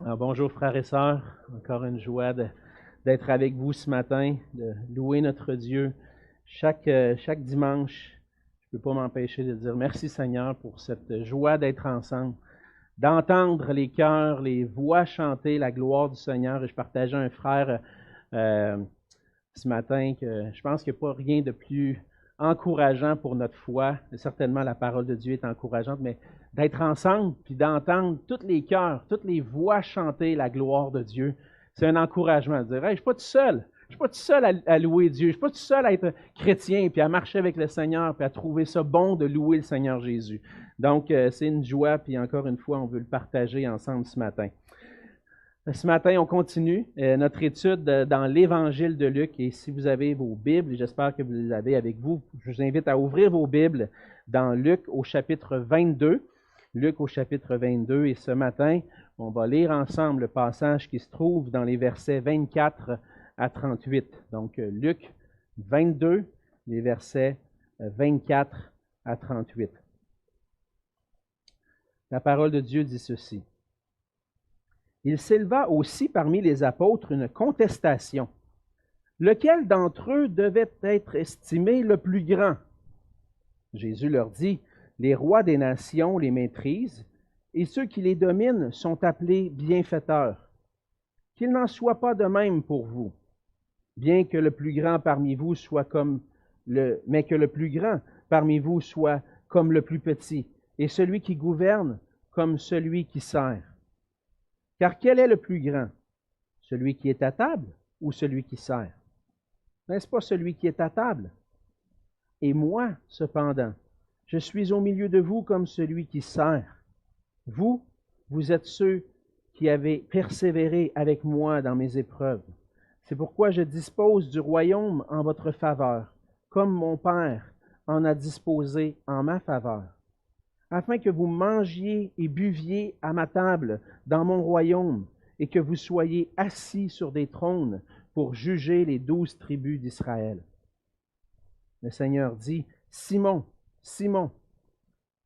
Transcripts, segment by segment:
Alors, bonjour frères et sœurs, encore une joie d'être avec vous ce matin, de louer notre Dieu. Chaque dimanche, je ne peux pas m'empêcher de dire merci Seigneur pour cette joie d'être ensemble, d'entendre les chœurs, les voix chanter la gloire du Seigneur. Et je partageais un frère euh, ce matin que je pense qu'il n'y a pas rien de plus encourageant pour notre foi. Certainement, la parole de Dieu est encourageante, mais d'être ensemble puis d'entendre tous les cœurs, toutes les voix chanter la gloire de Dieu, c'est un encouragement de dire hey, je ne suis pas tout seul. Je ne suis pas tout seul à louer Dieu. Je ne suis pas tout seul à être chrétien puis à marcher avec le Seigneur puis à trouver ça bon de louer le Seigneur Jésus. Donc, c'est une joie puis encore une fois, on veut le partager ensemble ce matin. Ce matin, on continue notre étude dans l'Évangile de Luc. Et si vous avez vos Bibles, j'espère que vous les avez avec vous, je vous invite à ouvrir vos Bibles dans Luc au chapitre 22. Luc au chapitre 22. Et ce matin, on va lire ensemble le passage qui se trouve dans les versets 24 à 38. Donc, Luc 22, les versets 24 à 38. La parole de Dieu dit ceci. Il s'éleva aussi parmi les apôtres une contestation. Lequel d'entre eux devait être estimé le plus grand? Jésus leur dit, les rois des nations les maîtrisent, et ceux qui les dominent sont appelés bienfaiteurs. Qu'il n'en soit pas de même pour vous, bien que le plus grand parmi vous soit mais que le plus grand parmi vous soit comme le plus petit, et celui qui gouverne comme celui qui sert. Car quel est le plus grand? Celui qui est à table ou celui qui sert? N'est-ce pas celui qui est à table? Et moi, cependant, je suis au milieu de vous comme celui qui sert. Vous, vous êtes ceux qui avez persévéré avec moi dans mes épreuves. C'est pourquoi je dispose du royaume en votre faveur, comme mon Père en a disposé en ma faveur, afin que vous mangiez et buviez à ma table dans mon royaume, et que vous soyez assis sur des trônes pour juger les 12 tribus d'Israël. Le Seigneur dit, Simon, Simon,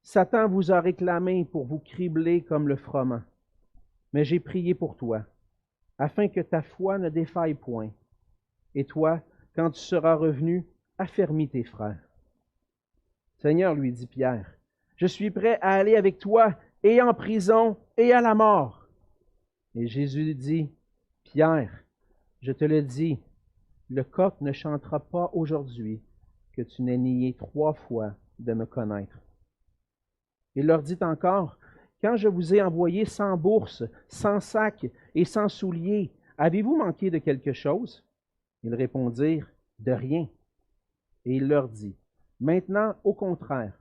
Satan vous a réclamé pour vous cribler comme le froment, mais j'ai prié pour toi, afin que ta foi ne défaille point. Et toi, quand tu seras revenu, affermis tes frères. Seigneur, lui dit Pierre, je suis prêt à aller avec toi et en prison et à la mort. Et Jésus dit, Pierre, je te le dis, le coq ne chantera pas aujourd'hui que tu n'aies nié 3 fois de me connaître. Il leur dit encore, quand je vous ai envoyé sans bourse, sans sac et sans souliers, avez-vous manqué de quelque chose? Ils répondirent, de rien. Et il leur dit, maintenant, au contraire,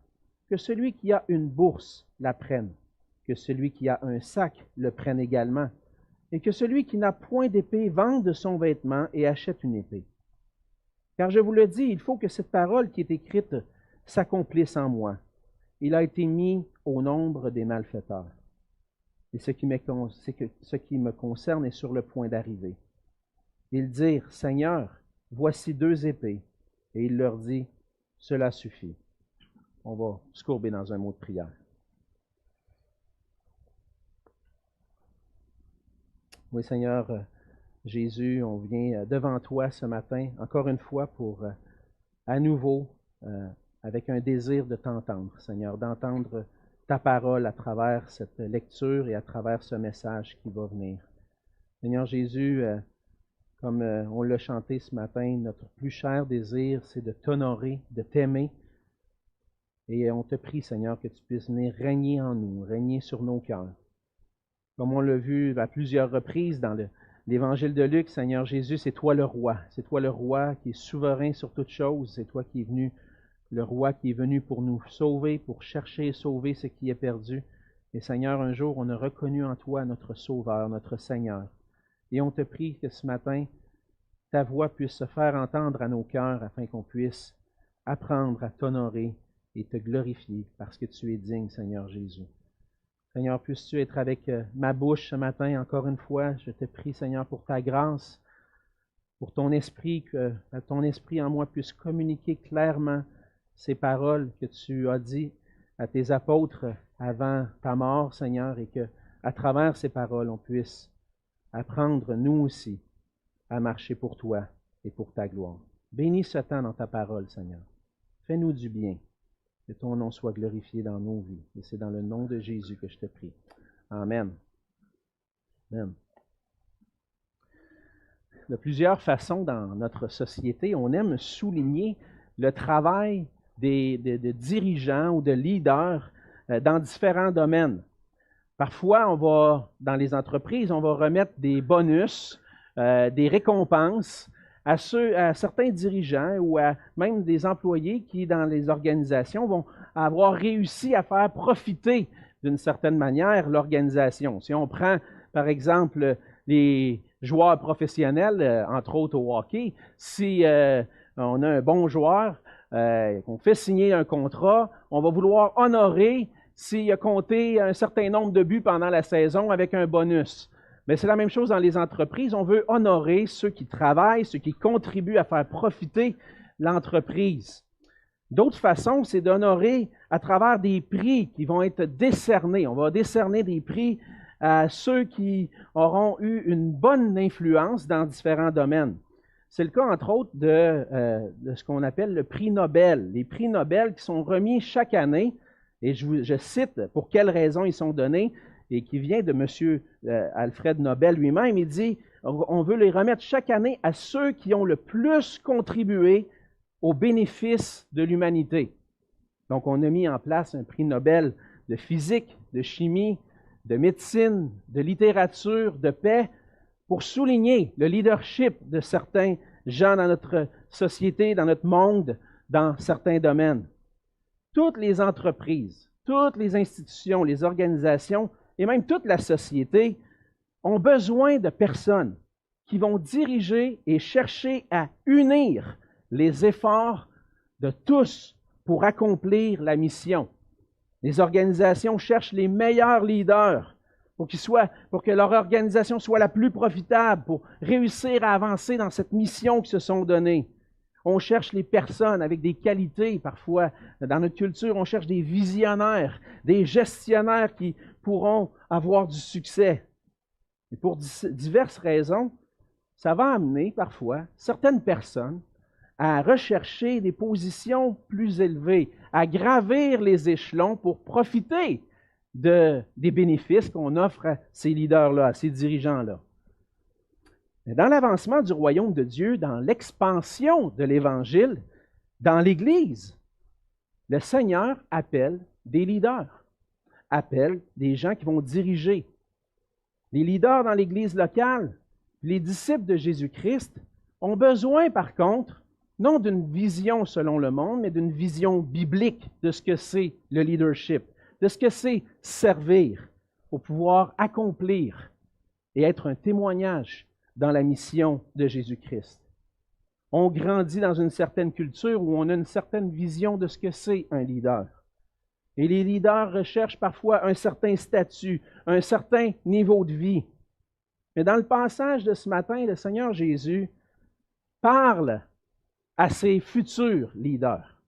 que celui qui a une bourse la prenne, que celui qui a un sac le prenne également, et que celui qui n'a point d'épée vende son vêtement et achète une épée. Car je vous le dis, il faut que cette parole qui est écrite s'accomplisse en moi. Il a été mis au nombre des malfaiteurs. Et ce qui me concerne est sur le point d'arriver. Ils dirent, Seigneur, voici 2 épées. Et il leur dit, cela suffit. On va se courber dans un mot de prière. Oui, Seigneur Jésus, on vient devant toi ce matin, encore une fois, pour à nouveau, avec un désir de t'entendre, Seigneur, d'entendre ta parole à travers cette lecture et à travers ce message qui va venir. Seigneur Jésus, comme on l'a chanté ce matin, notre plus cher désir, c'est de t'honorer, de t'aimer. Et on te prie, Seigneur, que tu puisses venir régner en nous, régner sur nos cœurs. Comme on l'a vu à plusieurs reprises dans l'Évangile de Luc, Seigneur Jésus, c'est toi le roi. C'est toi le roi qui est souverain sur toutes choses. C'est toi qui es venu, le roi qui est venu pour nous sauver, pour chercher et sauver ce qui est perdu. Et Seigneur, un jour, on a reconnu en toi notre Sauveur, notre Seigneur. Et on te prie que ce matin, ta voix puisse se faire entendre à nos cœurs afin qu'on puisse apprendre à t'honorer et te glorifier parce que tu es digne, Seigneur Jésus. Seigneur, puisses-tu être avec ma bouche ce matin encore une fois. Je te prie, Seigneur, pour ta grâce, pour ton esprit, que ton esprit en moi puisse communiquer clairement ces paroles que tu as dit à tes apôtres avant ta mort, Seigneur, et que à travers ces paroles, on puisse apprendre, nous aussi, à marcher pour toi et pour ta gloire. Bénis ce temps dans ta parole, Seigneur. Fais-nous du bien. Que ton nom soit glorifié dans nos vies. Et c'est dans le nom de Jésus que je te prie. Amen. Amen. De plusieurs façons dans notre société, on aime souligner le travail de dirigeants ou de leaders dans différents domaines. Parfois, dans les entreprises, on va remettre des bonus, des récompenses à certains dirigeants ou à même des employés qui, dans les organisations, vont avoir réussi à faire profiter d'une certaine manière l'organisation. Si on prend, par exemple, les joueurs professionnels, entre autres au hockey, si on a un bon joueur, qu'on fait signer un contrat, on va vouloir honorer s'il a compté un certain nombre de buts pendant la saison avec un bonus. Mais c'est la même chose dans les entreprises. On veut honorer ceux qui travaillent, ceux qui contribuent à faire profiter l'entreprise. D'autres façons, c'est d'honorer à travers des prix qui vont être décernés. On va décerner des prix à ceux qui auront eu une bonne influence dans différents domaines. C'est le cas, entre autres, de ce qu'on appelle le prix Nobel. Les prix Nobel qui sont remis chaque année, et je cite pour quelles raisons ils sont donnés, et qui vient de M. Alfred Nobel lui-même. Il dit, on veut les remettre chaque année à ceux qui ont le plus contribué au bénéfice de l'humanité. Donc, on a mis en place un prix Nobel de physique, de chimie, de médecine, de littérature, de paix, pour souligner le leadership de certains gens dans notre société, dans notre monde, dans certains domaines. Toutes les entreprises, toutes les institutions, les organisations et même toute la société ont besoin de personnes qui vont diriger et chercher à unir les efforts de tous pour accomplir la mission. Les organisations cherchent les meilleurs leaders pour que leur organisation soit la plus profitable, pour réussir à avancer dans cette mission qu'ils se sont donnée. On cherche les personnes avec des qualités, parfois. Dans notre culture, on cherche des visionnaires, des gestionnaires qui pourront avoir du succès. Et pour diverses raisons, ça va amener parfois certaines personnes à rechercher des positions plus élevées, à gravir les échelons pour profiter des bénéfices qu'on offre à ces leaders-là, à ces dirigeants-là. Mais dans l'avancement du royaume de Dieu, dans l'expansion de l'Évangile, dans l'Église, le Seigneur appelle des leaders, appelle des gens qui vont diriger. Les leaders dans l'Église locale, les disciples de Jésus-Christ, ont besoin, par contre, non d'une vision selon le monde, mais d'une vision biblique de ce que c'est le leadership, de ce que c'est servir pour pouvoir accomplir et être un témoignage dans la mission de Jésus-Christ. On grandit dans une certaine culture où on a une certaine vision de ce que c'est un leader. Et les leaders recherchent parfois un certain statut, un certain niveau de vie. Mais dans le passage de ce matin, le Seigneur Jésus parle à ses futurs leaders.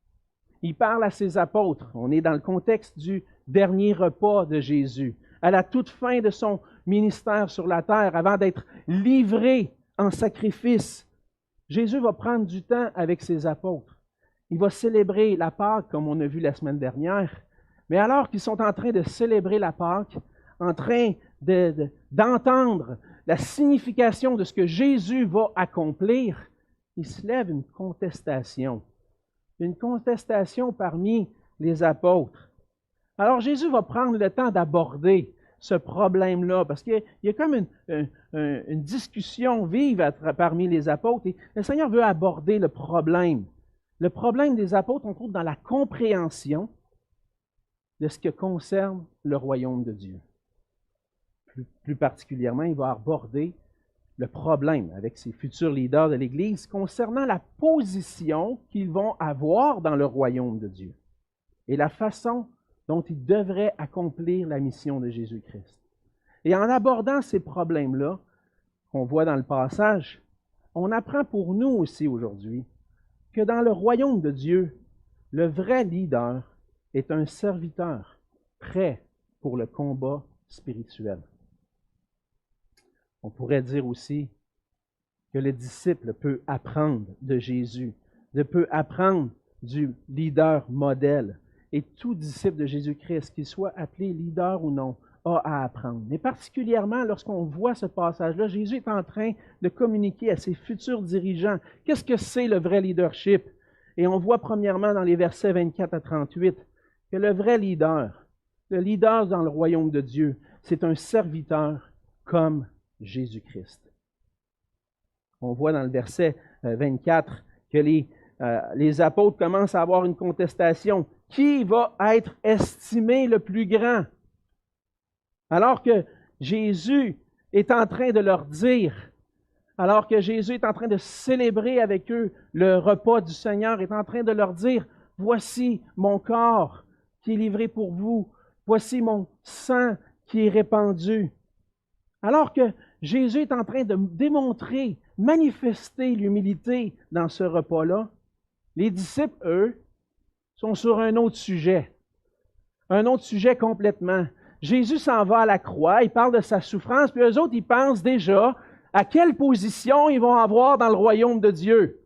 Il parle à ses apôtres. On est dans le contexte du dernier repas de Jésus, à la toute fin de son ministère sur la terre, avant d'être livré en sacrifice. Jésus va prendre du temps avec ses apôtres. Il va célébrer la Pâque, comme on a vu la semaine dernière. Mais alors qu'ils sont en train de célébrer la Pâque, en train d'entendre la signification de ce que Jésus va accomplir, il se lève une contestation parmi les apôtres. Alors Jésus va prendre le temps d'aborder ce problème-là, parce qu'il y a comme une discussion vive parmi les apôtres, et le Seigneur veut aborder le problème. Le problème des apôtres, on trouve dans la compréhension de ce que concerne le royaume de Dieu. Plus particulièrement, il va aborder le problème avec ses futurs leaders de l'Église concernant la position qu'ils vont avoir dans le royaume de Dieu et la façon dont ils devraient accomplir la mission de Jésus-Christ. Et en abordant ces problèmes-là, qu'on voit dans le passage, on apprend pour nous aussi aujourd'hui que dans le royaume de Dieu, le vrai leader est un serviteur prêt pour le combat spirituel. On pourrait dire aussi que le disciple peut apprendre de Jésus, peut apprendre du leader modèle. Et tout disciple de Jésus-Christ, qu'il soit appelé leader ou non, a à apprendre. Mais particulièrement lorsqu'on voit ce passage-là, Jésus est en train de communiquer à ses futurs dirigeants. Qu'est-ce que c'est le vrai leadership? Et on voit premièrement dans les versets 24 à 38 que le vrai leader, le leader dans le royaume de Dieu, c'est un serviteur comme Jésus-Christ. On voit dans le verset 24 que les apôtres commencent à avoir une contestation. Qui va être estimé le plus grand? Alors que Jésus est en train de leur dire, alors que Jésus est en train de célébrer avec eux le repas du Seigneur, est en train de leur dire, voici mon corps qui est livré pour vous, voici mon sang qui est répandu. Alors que Jésus est en train de démontrer, manifester l'humilité dans ce repas-là, les disciples, eux, sont sur un autre sujet complètement. Jésus s'en va à la croix, il parle de sa souffrance, puis eux autres, ils pensent déjà à quelle position ils vont avoir dans le royaume de Dieu.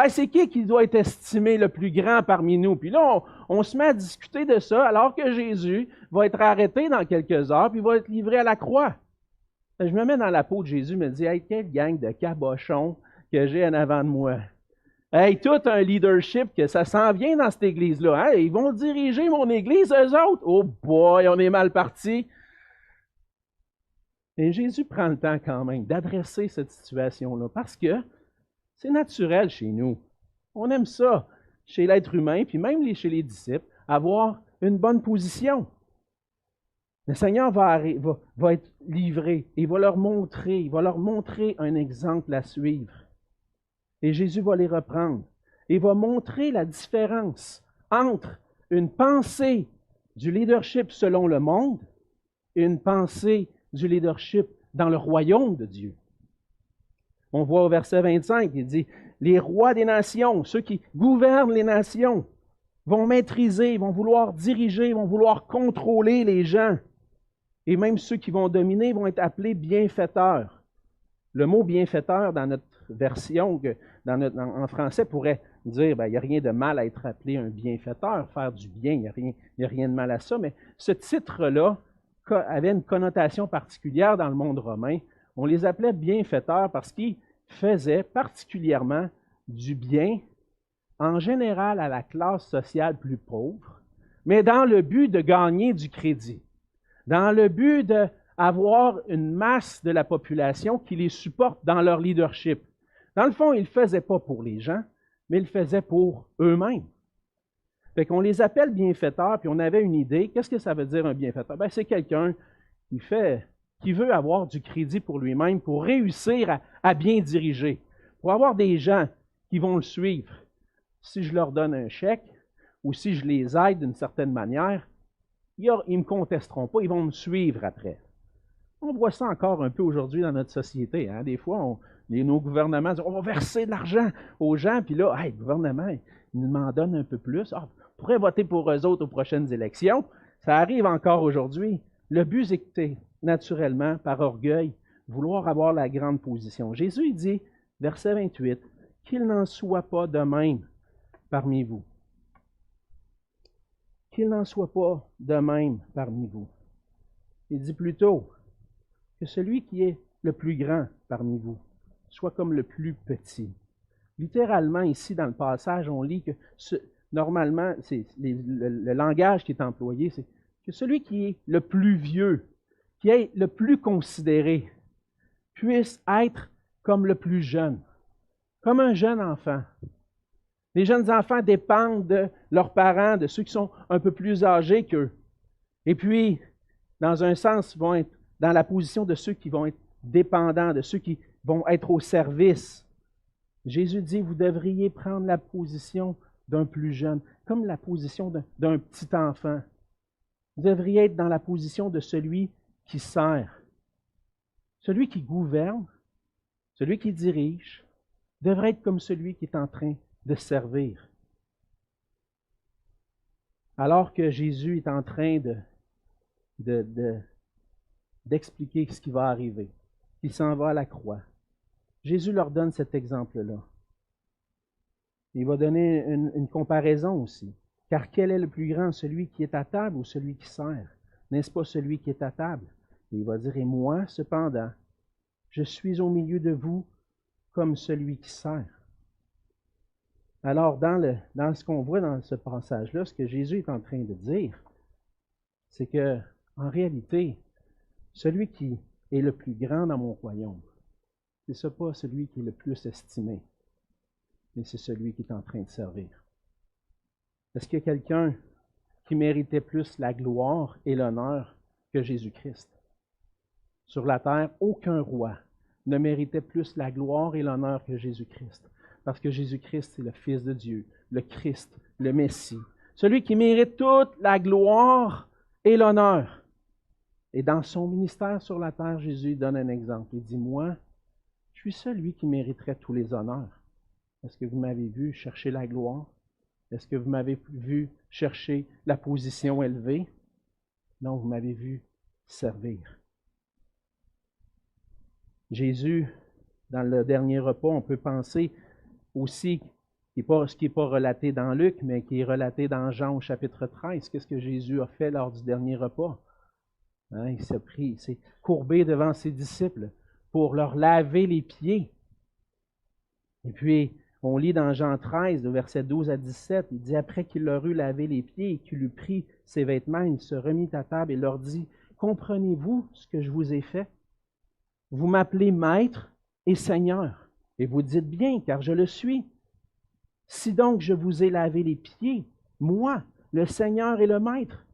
C'est qui doit être estimé le plus grand parmi nous? Puis là, on se met à discuter de ça alors que Jésus va être arrêté dans quelques heures, puis il va être livré à la croix. Je me mets dans la peau de Jésus, me dis, hey, quelle gang de cabochons que j'ai en avant de moi. Hey, tout un leadership que ça s'en vient dans cette église-là. Hein? Ils vont diriger mon église, eux autres. Oh boy, on est mal partis. Et Jésus prend le temps quand même d'adresser cette situation-là parce que c'est naturel chez nous. On aime ça chez l'être humain, puis même chez les disciples, avoir une bonne position. Le Seigneur va être livré, il va leur montrer un exemple à suivre. Et Jésus va les reprendre. Il va montrer la différence entre une pensée du leadership selon le monde et une pensée du leadership dans le royaume de Dieu. On voit au verset 25, il dit, les rois des nations, ceux qui gouvernent les nations, vont maîtriser, vont vouloir diriger, vont vouloir contrôler les gens. Et même ceux qui vont dominer vont être appelés bienfaiteurs. Le mot bienfaiteur dans notre version, en français, pourrait dire, il n'y a rien de mal à être appelé un bienfaiteur, faire du bien, il n'y a rien de mal à ça. Mais ce titre-là avait une connotation particulière dans le monde romain. On les appelait bienfaiteurs parce qu'ils faisaient particulièrement du bien, en général à la classe sociale plus pauvre, mais dans le but de gagner du crédit, dans le but d'avoir une masse de la population qui les supporte dans leur leadership. Dans le fond, ils ne le faisaient pas pour les gens, mais ils le faisaient pour eux-mêmes. Fait qu'on les appelle bienfaiteurs, puis on avait une idée. Qu'est-ce que ça veut dire un bienfaiteur? C'est quelqu'un qui veut avoir du crédit pour lui-même, pour réussir à bien diriger, pour avoir des gens qui vont le suivre. Si je leur donne un chèque, ou si je les aide d'une certaine manière, ils ne me contesteront pas, ils vont me suivre après. On voit ça encore un peu aujourd'hui dans notre société. Hein? Des fois, nos gouvernements disent, on va verser de l'argent aux gens, puis là, le gouvernement, il m'en donne un peu plus. On pourrait voter pour eux autres aux prochaines élections. Ça arrive encore aujourd'hui. Le but, c'est naturellement, par orgueil, vouloir avoir la grande position. Jésus, il dit, verset 28, qu'il n'en soit pas de même parmi vous. Qu'il n'en soit pas de même parmi vous. Il dit plutôt que celui qui est le plus grand parmi vous soit comme le plus petit. Littéralement, ici, dans le passage, on lit que normalement, le langage qui est employé, c'est que celui qui est le plus vieux, qui est le plus considéré, puisse être comme le plus jeune, comme un jeune enfant. Les jeunes enfants dépendent de leurs parents, de ceux qui sont un peu plus âgés qu'eux. Et puis, dans un sens, ils vont être dans la position de ceux qui vont être dépendants, de ceux qui vont être au service. Jésus dit, vous devriez prendre la position d'un plus jeune, comme la position d'un petit enfant. Vous devriez être dans la position de celui qui sert. Celui qui gouverne, celui qui dirige, devrait être comme celui qui est en train de servir. Alors que Jésus est en train d'expliquer ce qui va arriver. qui s'en va à la croix. Jésus leur donne cet exemple-là. Il va donner une comparaison aussi. Car quel est le plus grand, celui qui est à table ou celui qui sert? N'est-ce pas celui qui est à table? Et il va dire, et moi, cependant, je suis au milieu de vous comme celui qui sert. Alors, dans ce qu'on voit dans ce passage-là, ce que Jésus est en train de dire, c'est que, en réalité, celui qui est le plus grand dans mon royaume, c'est ça pas celui qui est le plus estimé, mais c'est celui qui est en train de servir. Est-ce qu'il y a quelqu'un qui méritait plus la gloire et l'honneur que Jésus-Christ? Sur la terre, aucun roi ne méritait plus la gloire et l'honneur que Jésus-Christ. Parce que Jésus-Christ est le Fils de Dieu, le Christ, le Messie. Celui qui mérite toute la gloire et l'honneur. Et dans son ministère sur la terre, Jésus donne un exemple. Il dit, moi, je suis celui qui mériterait tous les honneurs. Est-ce que vous m'avez vu chercher la gloire? Est-ce que vous m'avez vu chercher la position élevée? Non, vous m'avez vu servir. Jésus, dans le dernier repas, on peut penser aussi, ce qui n'est pas relaté dans Luc, mais qui est relaté dans Jean au chapitre 13. Qu'est-ce que Jésus a fait lors du dernier repas? Hein, il s'est courbé devant ses disciples pour leur laver les pieds. Et puis, on lit dans Jean 13, versets 12 à 17, il dit, après qu'il leur eut lavé les pieds et qu'il eut pris ses vêtements, il se remit à table et leur dit, comprenez-vous ce que je vous ai fait? Vous m'appelez Maître et Seigneur, et vous dites bien, car je le suis. Si donc je vous ai lavé les pieds, moi, le Seigneur et le Maître,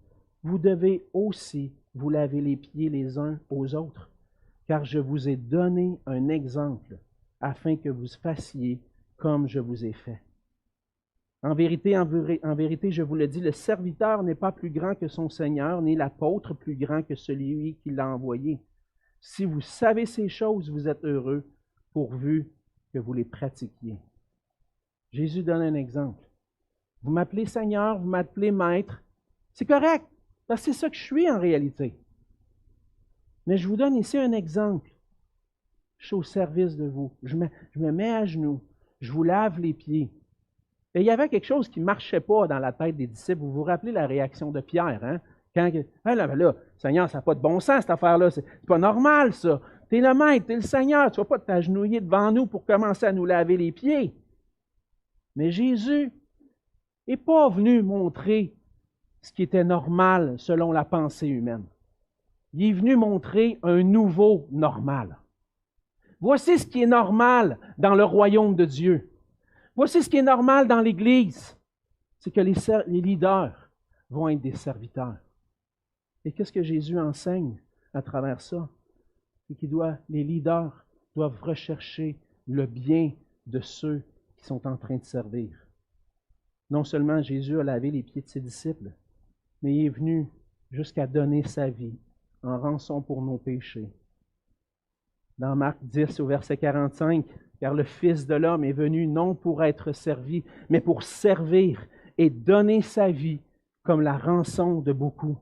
vous devez aussi vous laver les pieds les uns aux autres, car je vous ai donné un exemple, afin que vous fassiez comme je vous ai fait. En vérité, je vous le dis, le serviteur n'est pas plus grand que son Seigneur, ni l'apôtre plus grand que celui qui l'a envoyé. Si vous savez ces choses, vous êtes heureux, pourvu que vous les pratiquiez. Jésus donne un exemple. Vous m'appelez Seigneur, vous m'appelez Maître. C'est correct, parce que c'est ça que je suis en réalité. Mais je vous donne ici un exemple. Je suis au service de vous. Je me mets à genoux. Je vous lave les pieds. Et il y avait quelque chose qui ne marchait pas dans la tête des disciples. Vous vous rappelez la réaction de Pierre, hein? Quand, là, Seigneur, ça n'a pas de bon sens, cette affaire-là. C'est pas normal, ça. Tu es le maître, tu es le Seigneur. Tu ne vas pas t'agenouiller devant nous pour commencer à nous laver les pieds. Mais Jésus n'est pas venu montrer ce qui était normal selon la pensée humaine. Il est venu montrer un nouveau normal. Voici ce qui est normal dans le royaume de Dieu. Voici ce qui est normal dans l'Église. C'est que les leaders vont être des serviteurs. Et qu'est-ce que Jésus enseigne à travers ça? C'est que les leaders doivent rechercher le bien de ceux qui sont en train de servir. Non seulement Jésus a lavé les pieds de ses disciples, mais il est venu jusqu'à donner sa vie en rançon pour nos péchés. Dans Marc 10, au verset 45, « Car le Fils de l'homme est venu non pour être servi, mais pour servir et donner sa vie comme la rançon de beaucoup. »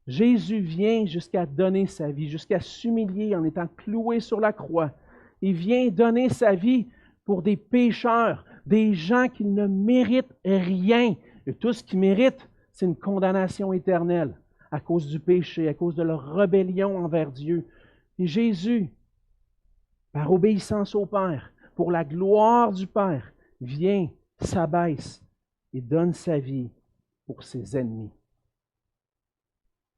Jésus vient jusqu'à donner sa vie, jusqu'à s'humilier en étant cloué sur la croix. Il vient donner sa vie pour des pécheurs, des gens qui ne méritent rien. Et tout ce qu'ils méritent, c'est une condamnation éternelle à cause du péché, à cause de leur rébellion envers Dieu. Et Jésus, par obéissance au Père, pour la gloire du Père, vient, s'abaisse et donne sa vie pour ses ennemis.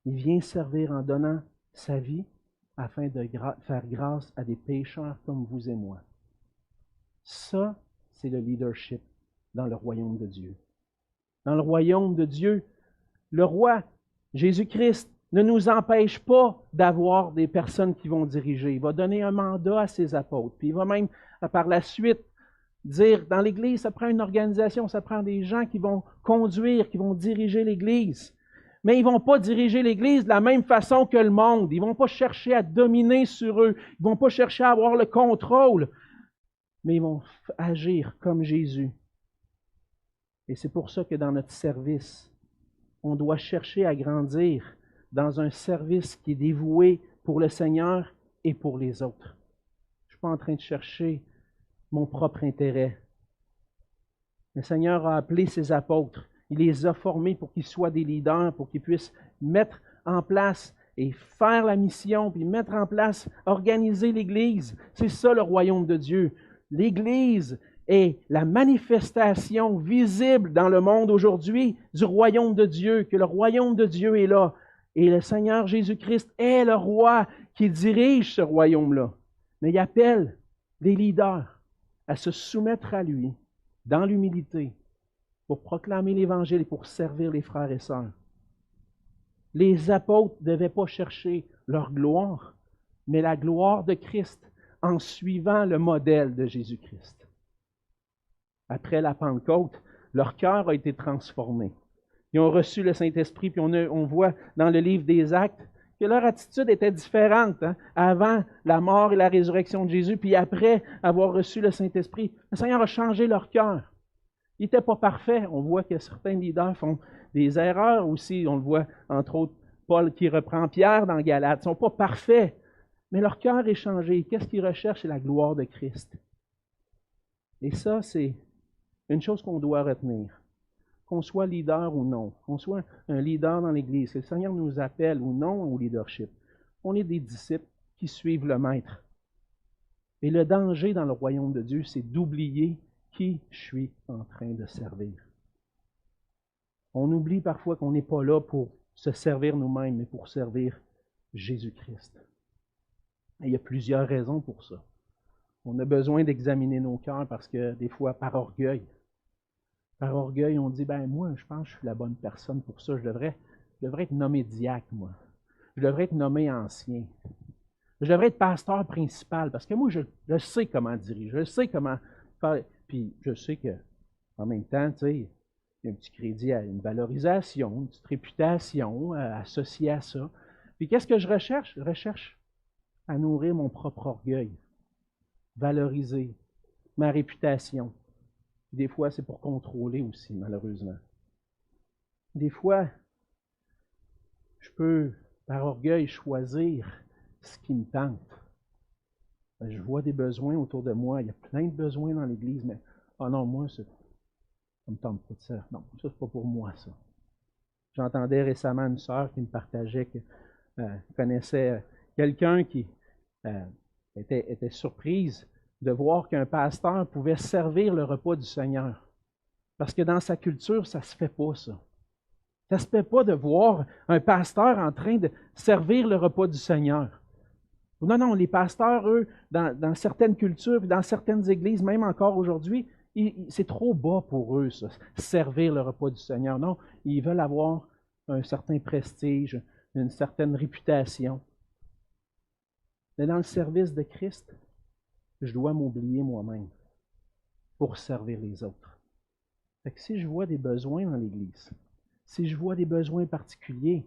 Il vient servir en donnant sa vie afin de faire grâce à des pécheurs comme vous et moi. Ça, c'est le leadership dans le royaume de Dieu. Dans le royaume de Dieu, le roi, Jésus-Christ, ne nous empêche pas d'avoir des personnes qui vont diriger. Il va donner un mandat à ses apôtres. Puis il va même, par la suite, dire, dans l'Église, ça prend une organisation, ça prend des gens qui vont conduire, qui vont diriger l'Église. Mais ils ne vont pas diriger l'Église de la même façon que le monde. Ils ne vont pas chercher à dominer sur eux. Ils ne vont pas chercher à avoir le contrôle. Mais ils vont agir comme Jésus. Et c'est pour ça que dans notre service, on doit chercher à grandir dans un service qui est dévoué pour le Seigneur et pour les autres. Je ne suis pas en train de chercher mon propre intérêt. Le Seigneur a appelé ses apôtres. Il les a formés pour qu'ils soient des leaders, pour qu'ils puissent mettre en place et faire la mission, puis mettre en place, organiser l'Église. C'est ça le royaume de Dieu. L'Église est la manifestation visible dans le monde aujourd'hui du royaume de Dieu, que le royaume de Dieu est là. Et le Seigneur Jésus-Christ est le roi qui dirige ce royaume-là. Mais il appelle les leaders à se soumettre à lui dans l'humilité pour proclamer l'Évangile et pour servir les frères et sœurs. Les apôtres ne devaient pas chercher leur gloire, mais la gloire de Christ en suivant le modèle de Jésus-Christ. Après la Pentecôte, leur cœur a été transformé. Ils ont reçu le Saint-Esprit, puis on voit dans le livre des Actes que leur attitude était différente avant la mort et la résurrection de Jésus, puis après avoir reçu le Saint-Esprit. Le Seigneur a changé leur cœur. Ils n'étaient pas parfaits. On voit que certains leaders font des erreurs aussi. On le voit, entre autres, Paul qui reprend Pierre dans Galates. Ils ne sont pas parfaits, mais leur cœur est changé. Qu'est-ce qu'ils recherchent? C'est la gloire de Christ. Et ça, c'est une chose qu'on doit retenir. Qu'on soit leader ou non, qu'on soit un leader dans l'Église, que le Seigneur nous appelle ou non au leadership. On est des disciples qui suivent le Maître. Et le danger dans le royaume de Dieu, c'est d'oublier qui je suis en train de servir. On oublie parfois qu'on n'est pas là pour se servir nous-mêmes, mais pour servir Jésus-Christ. Et il y a plusieurs raisons pour ça. On a besoin d'examiner nos cœurs parce que des fois, par orgueil, on dit, moi, je pense que je suis la bonne personne pour ça. Je devrais être nommé diacre, moi. Je devrais être nommé ancien. Je devrais être pasteur principal parce que moi, je sais comment diriger, je sais comment faire. Puis je sais qu'en même temps, tu sais, il y a un petit crédit à une valorisation, une petite réputation associée à ça. Puis qu'est-ce que je recherche? Je recherche à nourrir mon propre orgueil, valoriser ma réputation. Des fois, c'est pour contrôler aussi, malheureusement. Des fois, je peux, par orgueil, choisir ce qui me tente. Je vois des besoins autour de moi. Il y a plein de besoins dans l'Église, mais non, moi, ça ne me tente pas de ça. Non, ça, c'est pas pour moi, ça. J'entendais récemment une sœur qui me partageait qu'elle connaissait quelqu'un qui était surprise de voir qu'un pasteur pouvait servir le repas du Seigneur. Parce que dans sa culture, ça ne se fait pas, ça. Ça ne se fait pas de voir un pasteur en train de servir le repas du Seigneur. Non, les pasteurs, eux, dans certaines cultures, dans certaines églises, même encore aujourd'hui, c'est trop bas pour eux, ça, servir le repas du Seigneur. Non, ils veulent avoir un certain prestige, une certaine réputation. Mais dans le service de Christ, je dois m'oublier moi-même pour servir les autres. Fait que si je vois des besoins dans l'Église, si je vois des besoins particuliers,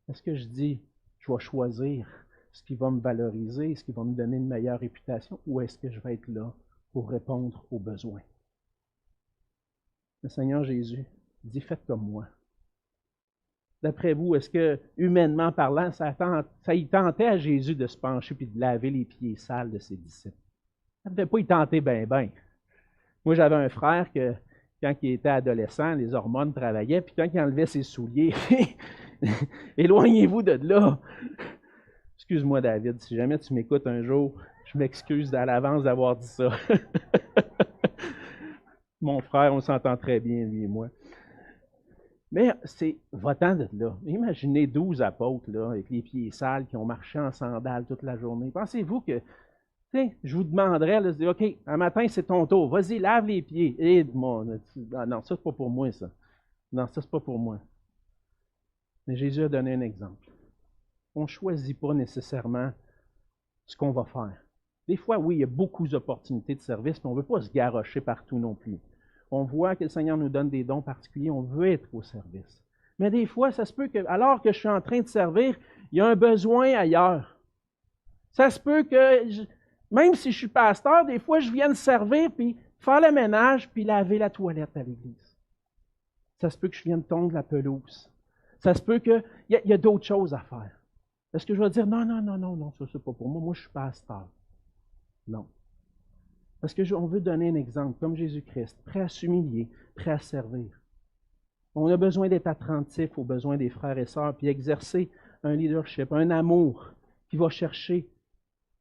est-ce que je dis, je vais choisir ce qui va me valoriser, ce qui va me donner une meilleure réputation, ou est-ce que je vais être là pour répondre aux besoins? Le Seigneur Jésus dit, faites comme moi. D'après vous, est-ce que, humainement parlant, ça y tentait à Jésus de se pencher et de laver les pieds sales de ses disciples? Ça ne devait pas y tenter ben. Moi, j'avais un frère que, quand il était adolescent, les hormones travaillaient, puis quand il enlevait ses souliers, éloignez-vous de là. Excuse-moi, David, si jamais tu m'écoutes un jour, je m'excuse à l'avance d'avoir dit ça. Mon frère, on s'entend très bien, lui et moi. Mais c'est va-t'en de là. Imaginez 12 apôtres là, avec les pieds sales qui ont marché en sandales toute la journée. Pensez-vous que, je vous demanderais de dire, OK, un matin, c'est ton tour. Vas-y, lave les pieds. Et moi, non, ça, c'est pas pour moi, ça. Non, ça, c'est pas pour moi. Mais Jésus a donné un exemple. On ne choisit pas nécessairement ce qu'on va faire. Des fois, oui, il y a beaucoup d'opportunités de service, mais on ne veut pas se garrocher partout non plus. On voit que le Seigneur nous donne des dons particuliers, on veut être au service. Mais des fois, ça se peut que, alors que je suis en train de servir, il y a un besoin ailleurs. Ça se peut que, même si je suis pasteur, des fois, je viens de servir, puis faire le ménage, puis laver la toilette à l'église. Ça se peut que je vienne tondre la pelouse. Ça se peut qu'il y a d'autres choses à faire. Est-ce que je vais dire non, non, non, non, non, ça c'est pas pour moi, moi je suis pasteur. Non. Parce qu'on veut donner un exemple, comme Jésus-Christ, prêt à s'humilier, prêt à servir. On a besoin d'être attentif aux besoins des frères et sœurs, puis exercer un leadership, un amour qui va chercher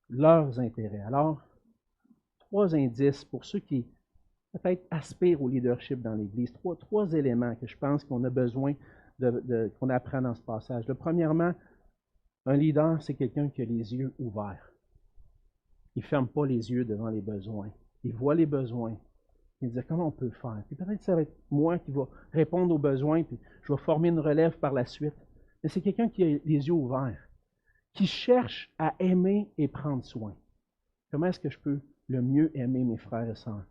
leurs intérêts. Alors, 3 indices pour ceux qui peut-être aspirent au leadership dans l'Église. Trois éléments que je pense qu'on a besoin qu'on apprend dans ce passage. Premièrement, un leader, c'est quelqu'un qui a les yeux ouverts. Il ne ferme pas les yeux devant les besoins. Il voit les besoins. Il dit comment on peut faire. Puis peut-être que ça va être moi qui va répondre aux besoins, puis je vais former une relève par la suite. Mais c'est quelqu'un qui a les yeux ouverts, qui cherche à aimer et prendre soin. Comment est-ce que je peux le mieux aimer mes frères et sœurs?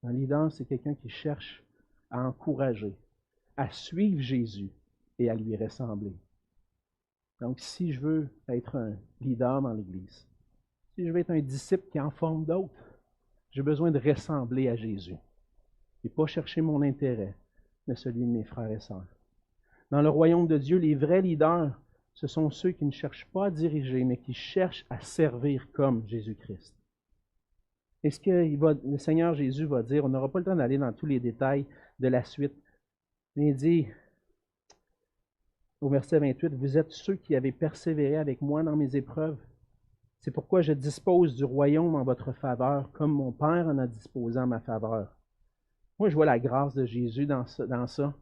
Un leader, c'est quelqu'un qui cherche à encourager, à suivre Jésus et à lui ressembler. Donc, si je veux être un leader dans l'Église, si je veux être un disciple qui en forme d'autres, j'ai besoin de ressembler à Jésus et pas chercher mon intérêt, mais celui de mes frères et sœurs. Dans le royaume de Dieu, les vrais leaders, ce sont ceux qui ne cherchent pas à diriger, mais qui cherchent à servir comme Jésus-Christ. Et ce que le Seigneur Jésus va dire, on n'aura pas le temps d'aller dans tous les détails de la suite, mais il dit au verset 28, « Vous êtes ceux qui avez persévéré avec moi dans mes épreuves. C'est pourquoi je dispose du royaume en votre faveur, comme mon Père en a disposé en ma faveur. » Moi, je vois la grâce de Jésus dans ça.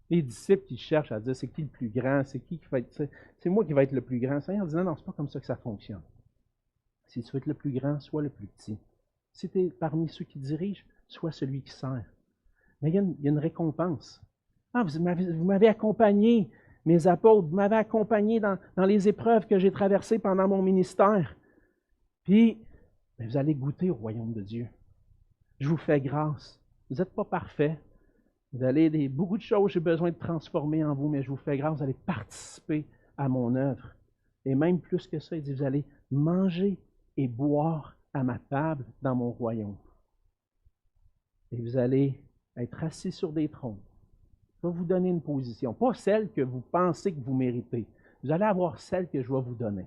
Les disciples qui cherchent à dire, c'est qui le plus grand, c'est moi qui vais être le plus grand. Le Seigneur dit, non, c'est pas comme ça que ça fonctionne. Si tu veux être le plus grand, sois le plus petit. Si tu es parmi ceux qui dirigent, sois celui qui sert. Mais il y a une récompense. Ah, vous m'avez accompagné, mes apôtres, vous m'avez accompagné dans les épreuves que j'ai traversées pendant mon ministère. Puis, vous allez goûter au royaume de Dieu. Je vous fais grâce. Vous n'êtes pas parfait. Vous allez beaucoup de choses, j'ai besoin de transformer en vous, mais je vous fais grâce, vous allez participer à mon œuvre. Et même plus que ça, il dit, vous allez manger et boire à ma table dans mon royaume. Et vous allez être assis sur des trônes. Je vais vous donner une position, pas celle que vous pensez que vous méritez. Vous allez avoir celle que je vais vous donner.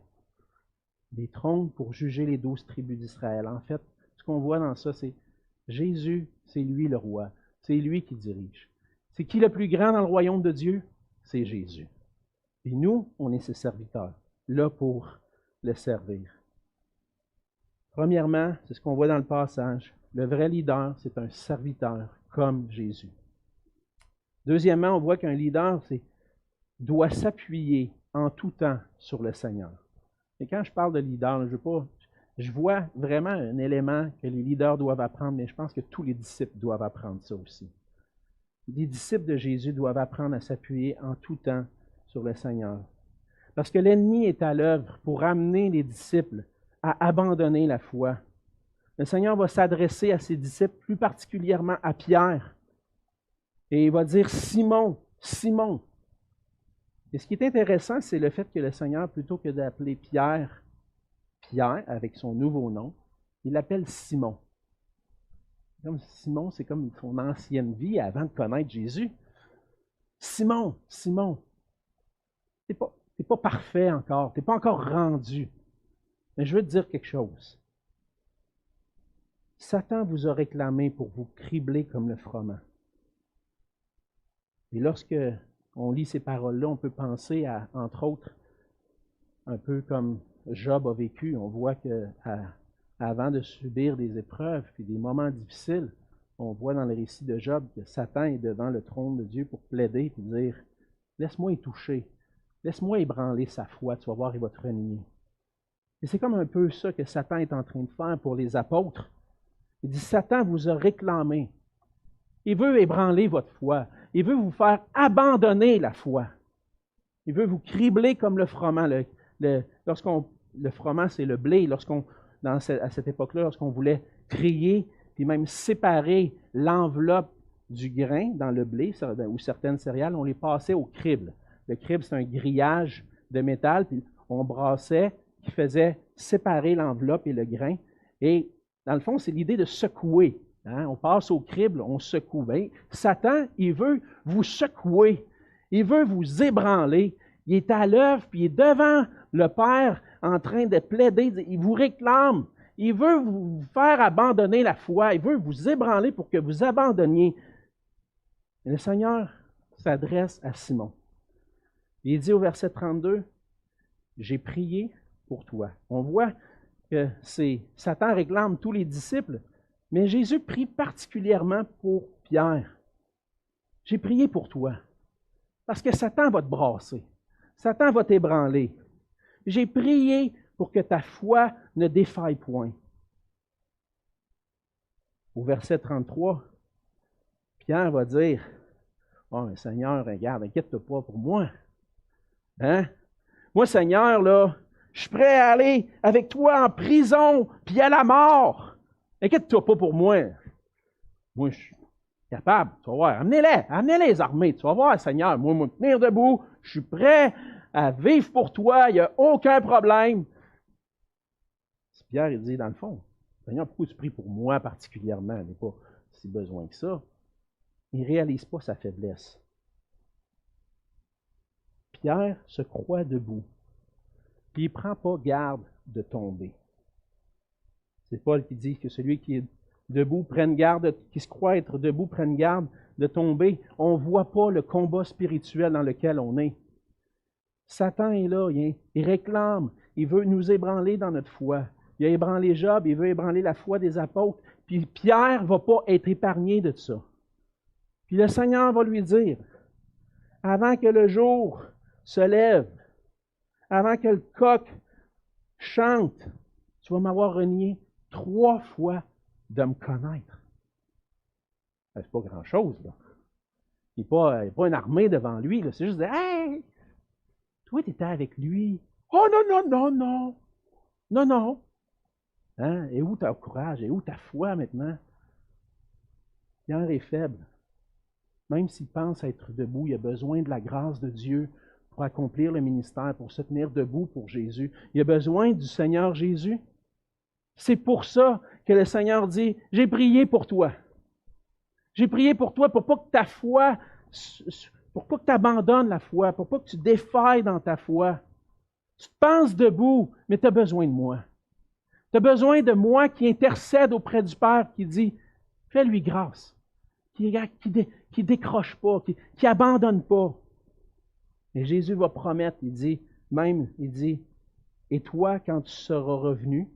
Des trônes pour juger les 12 tribus d'Israël. En fait, ce qu'on voit dans ça, c'est Jésus, c'est lui le roi. C'est lui qui dirige. C'est qui le plus grand dans le royaume de Dieu? C'est Jésus. Et nous, on est ses serviteurs, là pour le servir. Premièrement, c'est ce qu'on voit dans le passage. Le vrai leader, c'est un serviteur comme Jésus. Deuxièmement, on voit qu'un leader doit s'appuyer en tout temps sur le Seigneur. Et quand je parle de leader, je vois vraiment un élément que les leaders doivent apprendre, mais je pense que tous les disciples doivent apprendre ça aussi. Les disciples de Jésus doivent apprendre à s'appuyer en tout temps sur le Seigneur. Parce que l'ennemi est à l'œuvre pour amener les disciples à abandonner la foi. Le Seigneur va s'adresser à ses disciples, plus particulièrement à Pierre. Et il va dire « Simon, Simon ». Et ce qui est intéressant, c'est le fait que le Seigneur, plutôt que d'appeler Pierre, avec son nouveau nom, il l'appelle Simon. Comme Simon, c'est comme son ancienne vie avant de connaître Jésus. Simon, Simon, tu n'es pas parfait encore, tu n'es pas encore rendu. Mais je veux te dire quelque chose. Satan vous a réclamé pour vous cribler comme le froment. Et lorsque on lit ces paroles-là, on peut penser à, entre autres, un peu comme Job a vécu. On voit qu'avant de subir des épreuves et des moments difficiles, on voit dans le récit de Job que Satan est devant le trône de Dieu pour plaider et dire « Laisse-moi y toucher, laisse-moi ébranler sa foi, tu vas voir, il va te renier. » Et c'est comme un peu ça que Satan est en train de faire pour les apôtres. Il dit « Satan vous a réclamé. Il veut ébranler votre foi. Il veut vous faire abandonner la foi. Il veut vous cribler comme le froment. Le froment, c'est le blé. À cette époque-là, lorsqu'on voulait trier puis même séparer l'enveloppe du grain dans le blé ou certaines céréales, on les passait au crible. Le crible, c'est un grillage de métal, puis on brassait, qui faisait séparer l'enveloppe et le grain. Et dans le fond, c'est l'idée de secouer. Hein? On passe au crible, on secoue. Bien, Satan, il veut vous secouer. Il veut vous ébranler. Il est à l'œuvre, puis il est devant le Père en train de plaider. Il vous réclame. Il veut vous faire abandonner la foi. Il veut vous ébranler pour que vous abandonniez. Et le Seigneur s'adresse à Simon. Il dit au verset 32, « J'ai prié pour toi. » On voit que Satan réclame tous les disciples, mais Jésus prie particulièrement pour Pierre. « J'ai prié pour toi, parce que Satan va te brasser. Satan va t'ébranler. J'ai prié pour que ta foi ne défaille point. » Au verset 33, Pierre va dire, « Oh, Seigneur, regarde, inquiète-toi pas pour moi. Hein? Moi, Seigneur, là, je suis prêt à aller avec toi en prison, puis à la mort. Inquiète-toi pas pour moi. Moi, je suis capable, tu vas voir. Amenez-les les armées, tu vas voir, Seigneur. Moi, me tenir debout, je suis prêt à vivre pour toi, il n'y a aucun problème. » Pierre, il dit, dans le fond, Seigneur, pourquoi tu pries pour moi particulièrement? Il n'y a pas si besoin que ça. Il ne réalise pas sa faiblesse. Pierre se croit debout. Puis il ne prend pas garde de tomber. C'est Paul qui dit que celui qui est debout prenne garde, qui se croit être debout prenne garde de tomber. On ne voit pas le combat spirituel dans lequel on est. Satan est là, il réclame, il veut nous ébranler dans notre foi. Il a ébranlé Job, il veut ébranler la foi des apôtres. Puis Pierre ne va pas être épargné de ça. Puis le Seigneur va lui dire, avant que le jour se lève, avant que le coq chante, tu vas m'avoir renié 3 fois de me connaître. C'est pas grand-chose, là. Il n'y a pas une armée devant lui, là. C'est juste de, hey, toi, tu étais avec lui. Oh non. Non. Hein? Et où ton courage? Et où ta foi maintenant? Pierre est faible. Même s'il pense être debout, il a besoin de la grâce de Dieu pour accomplir le ministère, pour se tenir debout pour Jésus. Il a besoin du Seigneur Jésus. C'est pour ça que le Seigneur dit, « J'ai prié pour toi. J'ai prié pour toi pour pas que ta foi, pour pas que tu abandonnes la foi, pour pas que tu défailles dans ta foi. Tu te penses debout, mais tu as besoin de moi. Tu as besoin de moi qui intercède auprès du Père, qui dit, « Fais-lui grâce. » Qui décroche pas, qui abandonne pas. Et Jésus va promettre, il dit, et toi, quand tu seras revenu,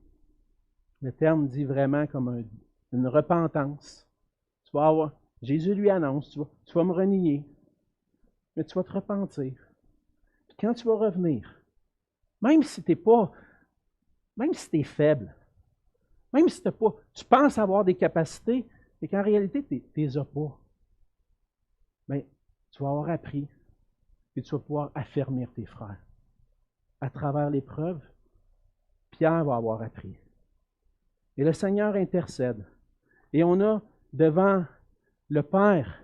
le terme dit vraiment comme une repentance. Tu vas avoir, Jésus lui annonce, tu vas me renier, mais tu vas te repentir. Puis quand tu vas revenir, même si tu es faible, même si tu penses avoir des capacités, mais qu'en réalité, tu ne les as pas, mais tu vas avoir appris, et tu vas pouvoir affermir tes frères. À travers l'épreuve, Pierre va avoir appris. Et le Seigneur intercède. Et on a devant le Père,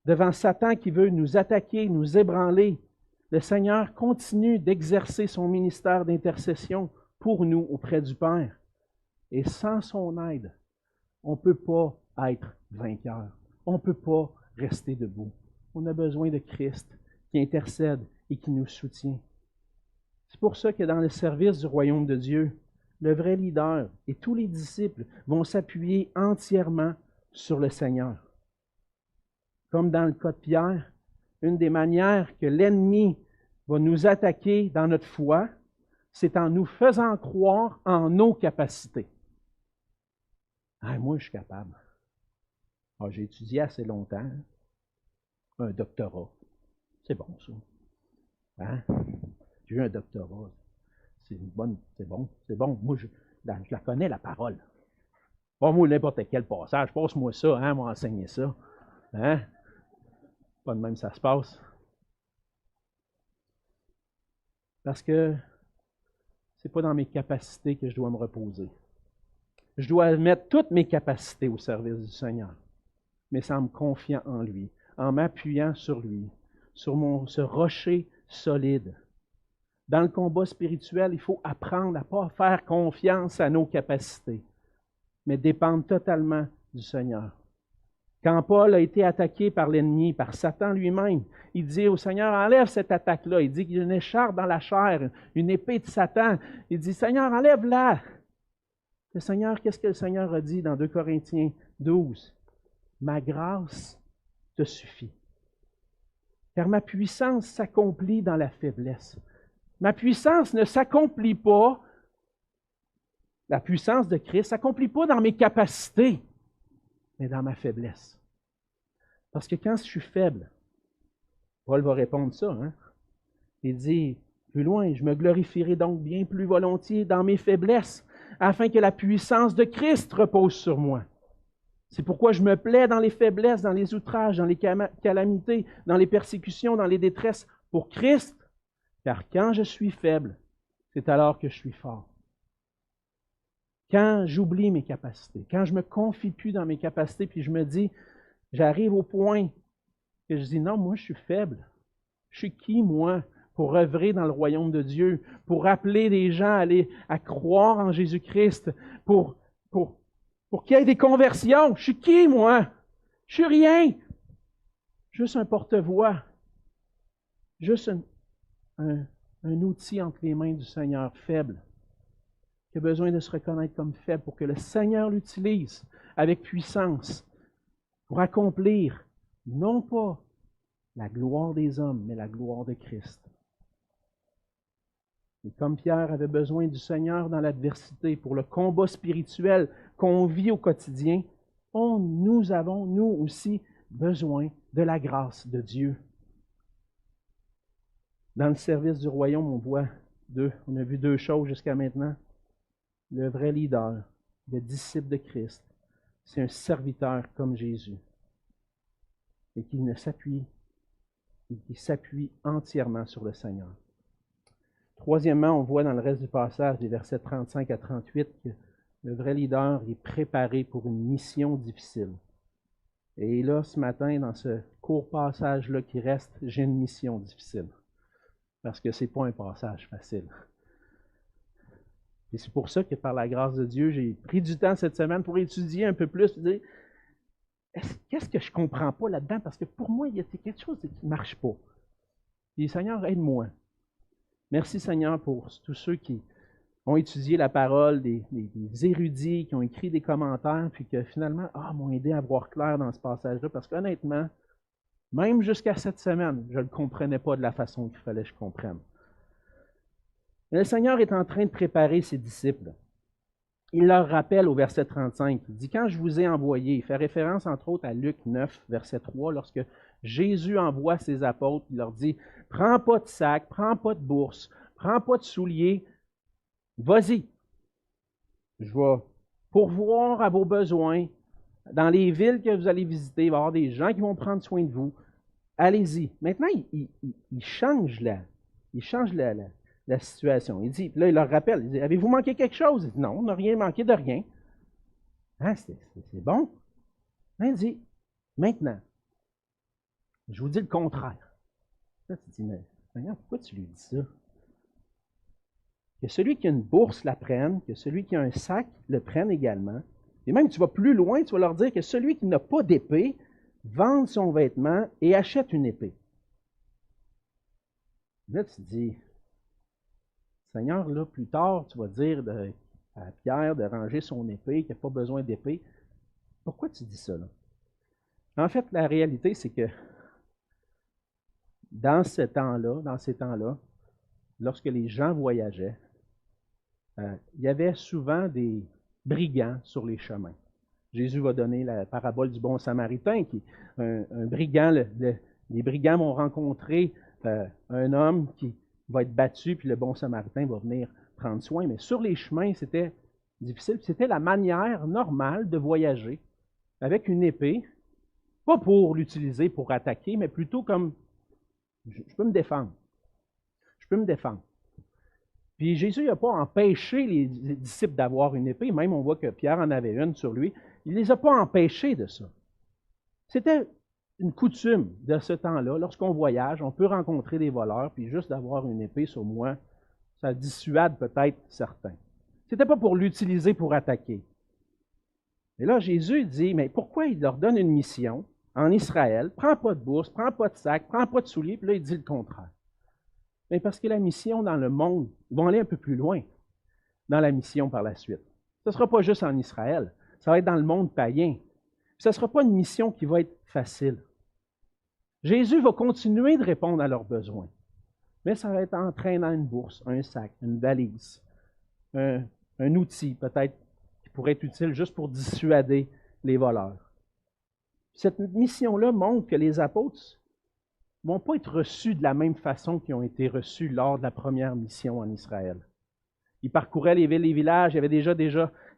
devant Satan qui veut nous attaquer, nous ébranler, le Seigneur continue d'exercer son ministère d'intercession pour nous auprès du Père. Et sans son aide, on ne peut pas être vainqueur. On ne peut pas rester debout. On a besoin de Christ qui intercède et qui nous soutient. C'est pour ça que dans le service du royaume de Dieu, le vrai leader et tous les disciples vont s'appuyer entièrement sur le Seigneur. Comme dans le cas de Pierre, une des manières que l'ennemi va nous attaquer dans notre foi, c'est en nous faisant croire en nos capacités. Ah, moi, je suis capable. Ah, j'ai étudié assez longtemps. Un doctorat. C'est bon, ça. Hein? J'ai eu un doctorat. C'est bon. Moi, je la connais, la parole. Pas moi, n'importe quel passage. Passe-moi ça, hein, m'a enseigné ça. Hein? Pas de même ça se passe. Parce que c'est pas dans mes capacités que je dois me reposer. Je dois mettre toutes mes capacités au service du Seigneur, mais en me confiant en lui, en m'appuyant sur lui, sur ce rocher solide. Dans le combat spirituel, il faut apprendre à ne pas faire confiance à nos capacités, mais dépendre totalement du Seigneur. Quand Paul a été attaqué par l'ennemi, par Satan lui-même, il dit au Seigneur, enlève cette attaque-là. Il dit qu'il y a une écharpe dans la chair, une épée de Satan. Il dit, Seigneur, enlève-la. Le Seigneur, qu'est-ce que le Seigneur a dit dans 2 Corinthiens 12? Ma grâce te suffit. Car ma puissance s'accomplit dans la faiblesse. Ma puissance ne s'accomplit pas, la puissance de Christ ne s'accomplit pas dans mes capacités, mais dans ma faiblesse. Parce que quand je suis faible, Paul va répondre ça, hein? Il dit, plus loin, je me glorifierai donc bien plus volontiers dans mes faiblesses, afin que la puissance de Christ repose sur moi. C'est pourquoi je me plais dans les faiblesses, dans les outrages, dans les calamités, dans les persécutions, dans les détresses, pour Christ, car quand je suis faible, c'est alors que je suis fort. Quand j'oublie mes capacités, quand je me confie plus dans mes capacités, puis je me dis, j'arrive au point que je dis, non, moi je suis faible. Je suis qui, moi, pour œuvrer dans le royaume de Dieu, pour appeler des gens à aller à croire en Jésus-Christ, pour qu'il y ait des conversions. Je suis qui, moi? Je suis rien. Juste un porte-voix. Juste un outil entre les mains du Seigneur faible, qui a besoin de se reconnaître comme faible pour que le Seigneur l'utilise avec puissance pour accomplir non pas la gloire des hommes, mais la gloire de Christ. Et comme Pierre avait besoin du Seigneur dans l'adversité pour le combat spirituel qu'on vit au quotidien, nous avons, nous aussi, besoin de la grâce de Dieu. Dans le service du royaume, on a vu deux choses jusqu'à maintenant. Le vrai leader, le disciple de Christ, c'est un serviteur comme Jésus et qui s'appuie entièrement sur le Seigneur. Troisièmement, on voit dans le reste du passage, des versets 35 à 38, que le vrai leader est préparé pour une mission difficile. Et là, ce matin, dans ce court passage-là qui reste, j'ai une mission difficile. Parce que ce n'est pas un passage facile. Et c'est pour ça que par la grâce de Dieu, j'ai pris du temps cette semaine pour étudier un peu plus et dire, qu'est-ce que je ne comprends pas là-dedans? Parce que pour moi, il y a quelque chose qui ne marche pas. Et Seigneur, aide-moi. Merci Seigneur pour tous ceux qui ont étudié la parole, des érudits, qui ont écrit des commentaires, puis que finalement, m'ont aidé à voir clair dans ce passage-là. Parce qu'honnêtement, même jusqu'à cette semaine, je ne le comprenais pas de la façon qu'il fallait que je comprenne. Mais le Seigneur est en train de préparer ses disciples. Il leur rappelle au verset 35, il dit, « Quand je vous ai envoyé », il fait référence entre autres à Luc 9, verset 3, lorsque Jésus envoie ses apôtres, il leur dit, « Prends pas de sac, prends pas de bourse, prends pas de souliers, vas-y. Je vais pourvoir à vos besoins. Dans les villes que vous allez visiter, il va y avoir des gens qui vont prendre soin de vous. Allez-y. » Maintenant, il change la situation. Il dit, là, il leur rappelle, il dit, « Avez-vous manqué quelque chose? » Il dit, « Non, on n'a rien manqué de rien. » C'est bon. Il dit, « Maintenant, je vous dis le contraire. » Là, tu dis, « Mais Seigneur, pourquoi tu lui dis ça? » Que celui qui a une bourse la prenne, que celui qui a un sac le prenne également. Et même, tu vas plus loin, tu vas leur dire que celui qui n'a pas d'épée, vende son vêtement et achète une épée. Là, tu te dis, Seigneur, là, plus tard, tu vas dire à Pierre de ranger son épée, qu'il n'a pas besoin d'épée. Pourquoi tu dis ça, là? En fait, la réalité, c'est que dans ces temps-là, lorsque les gens voyageaient, il y avait souvent des brigands sur les chemins. Jésus va donner la parabole du bon samaritain, qui est un brigand. Les brigands vont rencontrer un homme qui va être battu, puis le bon samaritain va venir prendre soin. Mais sur les chemins, c'était difficile. C'était la manière normale de voyager avec une épée, pas pour l'utiliser pour attaquer, mais plutôt comme je peux me défendre. Je peux me défendre. Puis Jésus n'a pas empêché les disciples d'avoir une épée, même on voit que Pierre en avait une sur lui. Il ne les a pas empêchés de ça. C'était une coutume de ce temps-là. Lorsqu'on voyage, on peut rencontrer des voleurs, puis juste d'avoir une épée sur moi, ça dissuade peut-être certains. Ce n'était pas pour l'utiliser pour attaquer. Et là, Jésus dit, mais pourquoi il leur donne une mission en Israël? Prends pas de bourse, prends pas de sac, prends pas de souliers. Puis là, il dit le contraire. Mais parce que la mission dans le monde, ils vont aller un peu plus loin dans la mission par la suite. Ce ne sera pas juste en Israël, ça va être dans le monde païen. Puis ce ne sera pas une mission qui va être facile. Jésus va continuer de répondre à leurs besoins, mais ça va être en traînant une bourse, un sac, une valise, un outil peut-être qui pourrait être utile juste pour dissuader les voleurs. Cette mission-là montre que les apôtres ne vont pas être reçus de la même façon qu'ils ont été reçus lors de la première mission en Israël. Ils parcouraient les villes et les villages. Il y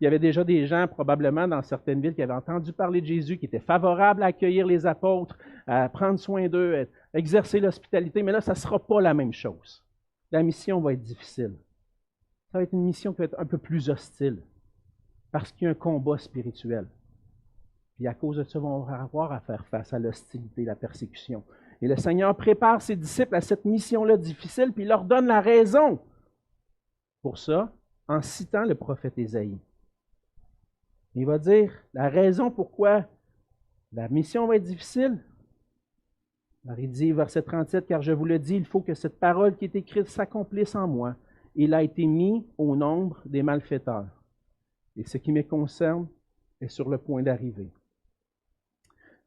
avait déjà des gens, probablement, dans certaines villes, qui avaient entendu parler de Jésus, qui étaient favorables à accueillir les apôtres, à prendre soin d'eux, à exercer l'hospitalité. Mais là, ça ne sera pas la même chose. La mission va être difficile. Ça va être une mission qui va être un peu plus hostile, parce qu'il y a un combat spirituel. Puis à cause de ça, ils vont avoir à faire face à l'hostilité, la persécution. Et le Seigneur prépare ses disciples à cette mission-là difficile, puis il leur donne la raison pour ça, en citant le prophète Ésaïe. Il va dire la raison pourquoi la mission va être difficile. Alors il dit, verset 37, « Car je vous le dis, il faut que cette parole qui est écrite s'accomplisse en moi. Il a été mis au nombre des malfaiteurs. Et ce qui me concerne est sur le point d'arriver. »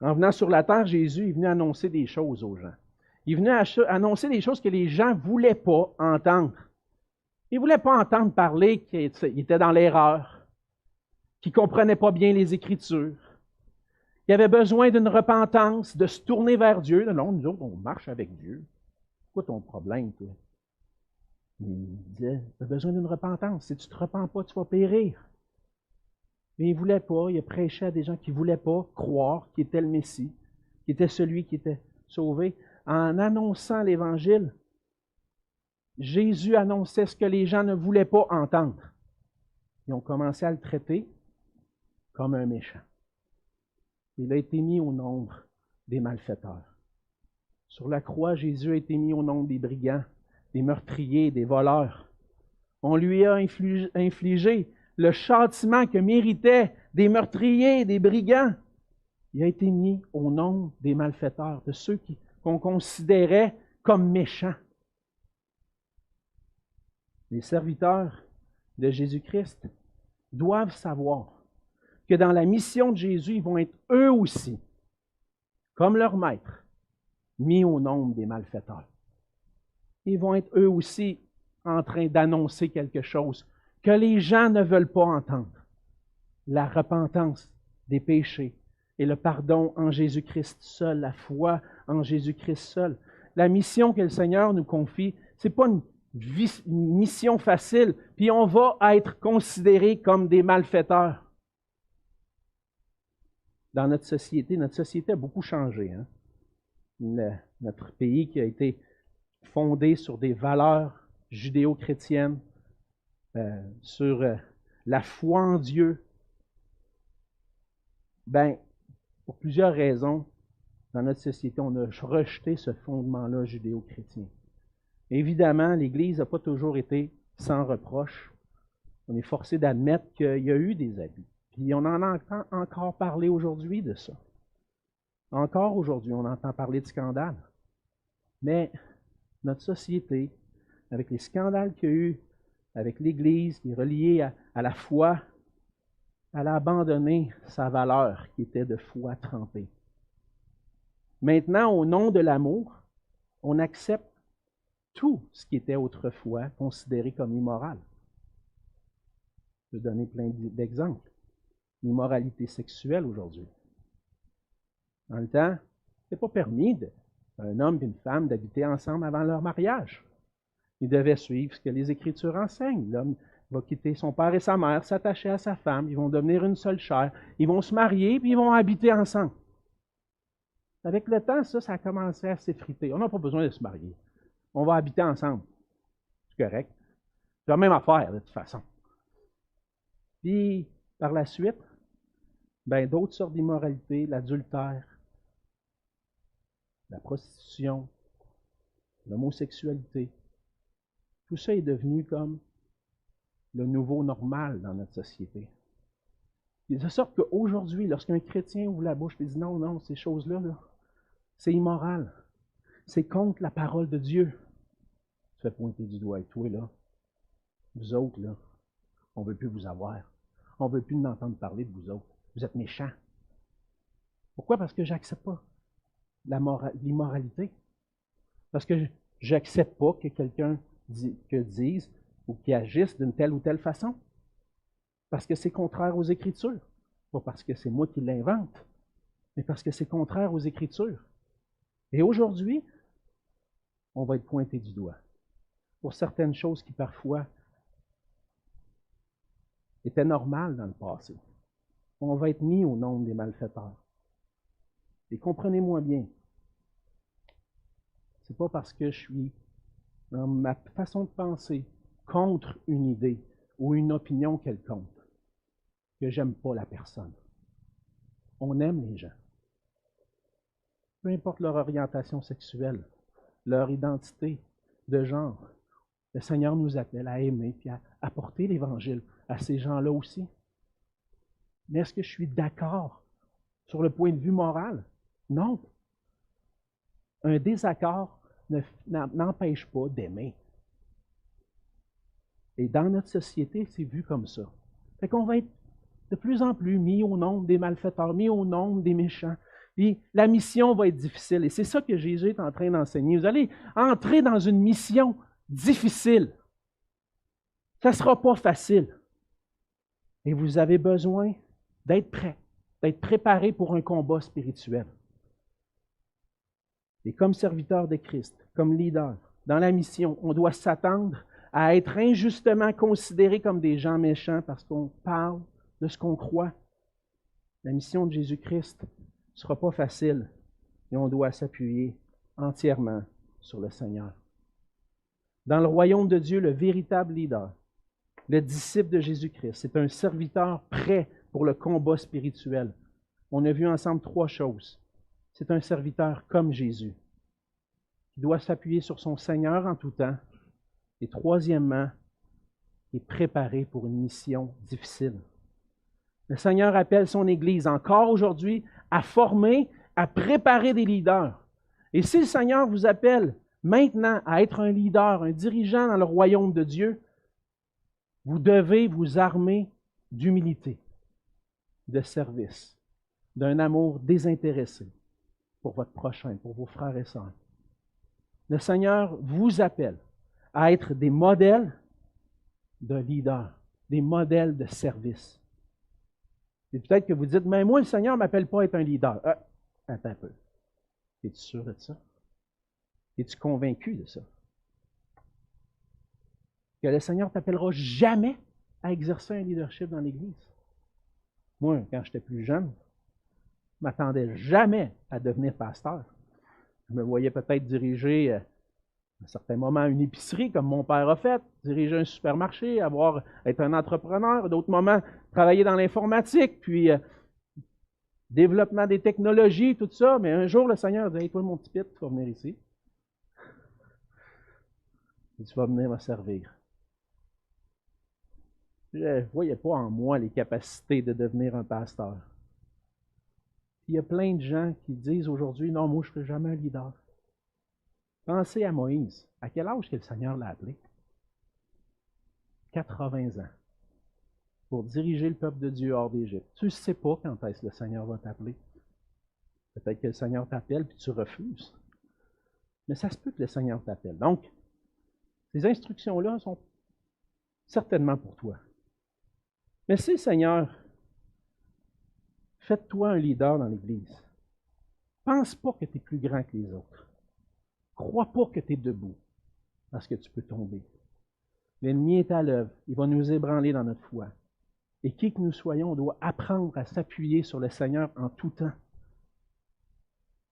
En venant sur la terre, Jésus est venu annoncer des choses aux gens. Il est venu annoncer des choses que les gens ne voulaient pas entendre. Ils ne voulaient pas entendre parler qu'ils étaient dans l'erreur, qu'ils ne comprenaient pas bien les Écritures, qu'ils avaient besoin d'une repentance, de se tourner vers Dieu. Non, nous autres, on marche avec Dieu. C'est quoi ton problème, toi? Il disait, tu as besoin d'une repentance. Si tu ne te repens pas, tu vas périr. Mais il ne voulait pas, il a prêché à des gens qui ne voulaient pas croire qu'il était le Messie, qu'il était celui qui était sauvé. En annonçant l'Évangile, Jésus annonçait ce que les gens ne voulaient pas entendre. Ils ont commencé à le traiter comme un méchant. Il a été mis au nombre des malfaiteurs. Sur la croix, Jésus a été mis au nombre des brigands, des meurtriers, des voleurs. On lui a infligé le châtiment que méritaient des meurtriers, des brigands. Il a été mis au nombre des malfaiteurs, de ceux qu'on considérait comme méchants. Les serviteurs de Jésus-Christ doivent savoir que dans la mission de Jésus, ils vont être eux aussi, comme leur maître, mis au nombre des malfaiteurs. Ils vont être eux aussi en train d'annoncer quelque chose que les gens ne veulent pas entendre. La repentance des péchés et le pardon en Jésus-Christ seul, la foi en Jésus-Christ seul. La mission que le Seigneur nous confie, ce n'est pas une mission facile, puis on va être considérés comme des malfaiteurs. Dans notre société a beaucoup changé. Hein? Notre pays qui a été fondé sur des valeurs judéo-chrétiennes, sur la foi en Dieu. Pour plusieurs raisons, dans notre société, on a rejeté ce fondement-là judéo-chrétien. Évidemment, l'Église n'a pas toujours été sans reproche. On est forcé d'admettre qu'il y a eu des abus. Puis on en entend encore parler aujourd'hui de ça. Encore aujourd'hui, on entend parler de scandales. Mais notre société, avec les scandales qu'il y a eu, avec l'Église qui est reliée à la foi, elle a abandonné sa valeur qui était de foi trempée. Maintenant, au nom de l'amour, on accepte tout ce qui était autrefois considéré comme immoral. Je vais donner plein d'exemples. L'immoralité sexuelle aujourd'hui. Dans le temps, ce n'est pas permis un homme et une femme d'habiter ensemble avant leur mariage. Ils devaient suivre ce que les Écritures enseignent. L'homme va quitter son père et sa mère, s'attacher à sa femme, ils vont devenir une seule chair, ils vont se marier, puis ils vont habiter ensemble. Avec le temps, ça a commencé à s'effriter. On n'a pas besoin de se marier. On va habiter ensemble. C'est correct. C'est la même affaire, de toute façon. Puis, par la suite, d'autres sortes d'immoralité, l'adultère, la prostitution, l'homosexualité, tout ça est devenu comme le nouveau normal dans notre société. De sorte qu'aujourd'hui, lorsqu'un chrétien ouvre la bouche et dit non, non, ces choses-là, là, c'est immoral. C'est contre la parole de Dieu. Tu fais pointer du doigt. Et toi, là, vous autres, là, on ne veut plus vous avoir. On ne veut plus entendre parler de vous autres. Vous êtes méchants. Pourquoi? Parce que je n'accepte pas l'immoralité. Parce que je n'accepte pas que quelqu'un dise ou qu'il agisse d'une telle ou telle façon. Parce que c'est contraire aux Écritures. Pas parce que c'est moi qui l'invente, mais parce que c'est contraire aux Écritures. Et aujourd'hui, on va être pointé du doigt pour certaines choses qui parfois étaient normales dans le passé. On va être mis au nombre des malfaiteurs. Et comprenez-moi bien, c'est pas parce que je suis dans ma façon de penser contre une idée ou une opinion quelconque que j'aime pas la personne. On aime les gens. Peu importe leur orientation sexuelle, leur identité de genre, le Seigneur nous appelle à aimer et à apporter l'Évangile à ces gens-là aussi. Mais est-ce que je suis d'accord sur le point de vue moral? Non. Un désaccord n'empêche pas d'aimer. Et dans notre société, c'est vu comme ça. Fait qu'on va être de plus en plus mis au nombre des malfaiteurs, mis au nombre des méchants. Puis la mission va être difficile. Et c'est ça que Jésus est en train d'enseigner. Vous allez entrer dans une mission difficile. Ça ne sera pas facile. Et vous avez besoin d'être prêt, d'être préparé pour un combat spirituel. Et comme serviteur de Christ, comme leader, dans la mission, on doit s'attendre à être injustement considérés comme des gens méchants parce qu'on parle de ce qu'on croit. La mission de Jésus-Christ ne sera pas facile et on doit s'appuyer entièrement sur le Seigneur. Dans le royaume de Dieu, le véritable leader, le disciple de Jésus-Christ, c'est un serviteur prêt pour le combat spirituel. On a vu ensemble 3 choses. C'est un serviteur comme Jésus, qui doit s'appuyer sur son Seigneur en tout temps. Et troisièmement, il est préparé pour une mission difficile. Le Seigneur appelle son Église encore aujourd'hui à former, à préparer des leaders. Et si le Seigneur vous appelle maintenant à être un leader, un dirigeant dans le royaume de Dieu, vous devez vous armer d'humilité, de service, d'un amour désintéressé pour votre prochain, pour vos frères et sœurs. Le Seigneur vous appelle à être des modèles de leaders, des modèles de service. Et peut-être que vous dites, mais moi, le Seigneur ne m'appelle pas à être un leader. Attends un peu. Es-tu sûr de ça? Es-tu convaincu de ça? Que le Seigneur ne t'appellera jamais à exercer un leadership dans l'Église. Moi, quand j'étais plus jeune, je ne m'attendais jamais à devenir pasteur. Je me voyais peut-être diriger à un certain moment une épicerie, comme mon père a fait, diriger un supermarché, être un entrepreneur, d'autres moments, travailler dans l'informatique, puis développement des technologies, tout ça. Mais un jour, le Seigneur dit, hey, toi, mon petit pit, tu vas venir ici. Et tu vas venir me servir. Je ne voyais pas en moi les capacités de devenir un pasteur. Il y a plein de gens qui disent aujourd'hui, non, moi, je ne serai jamais un leader. Pensez à Moïse. À quel âge que le Seigneur l'a appelé? 80 ans. Pour diriger le peuple de Dieu hors d'Égypte. Tu ne sais pas quand est-ce que le Seigneur va t'appeler. Peut-être que le Seigneur t'appelle puis tu refuses. Mais ça se peut que le Seigneur t'appelle. Donc, ces instructions-là sont certainement pour toi. Mais si le Seigneur, fais-toi un leader dans l'Église. Pense pas que tu es plus grand que les autres. Crois pas que tu es debout, parce que tu peux tomber. L'ennemi est à l'œuvre. Il va nous ébranler dans notre foi. Et qui que nous soyons, on doit apprendre à s'appuyer sur le Seigneur en tout temps.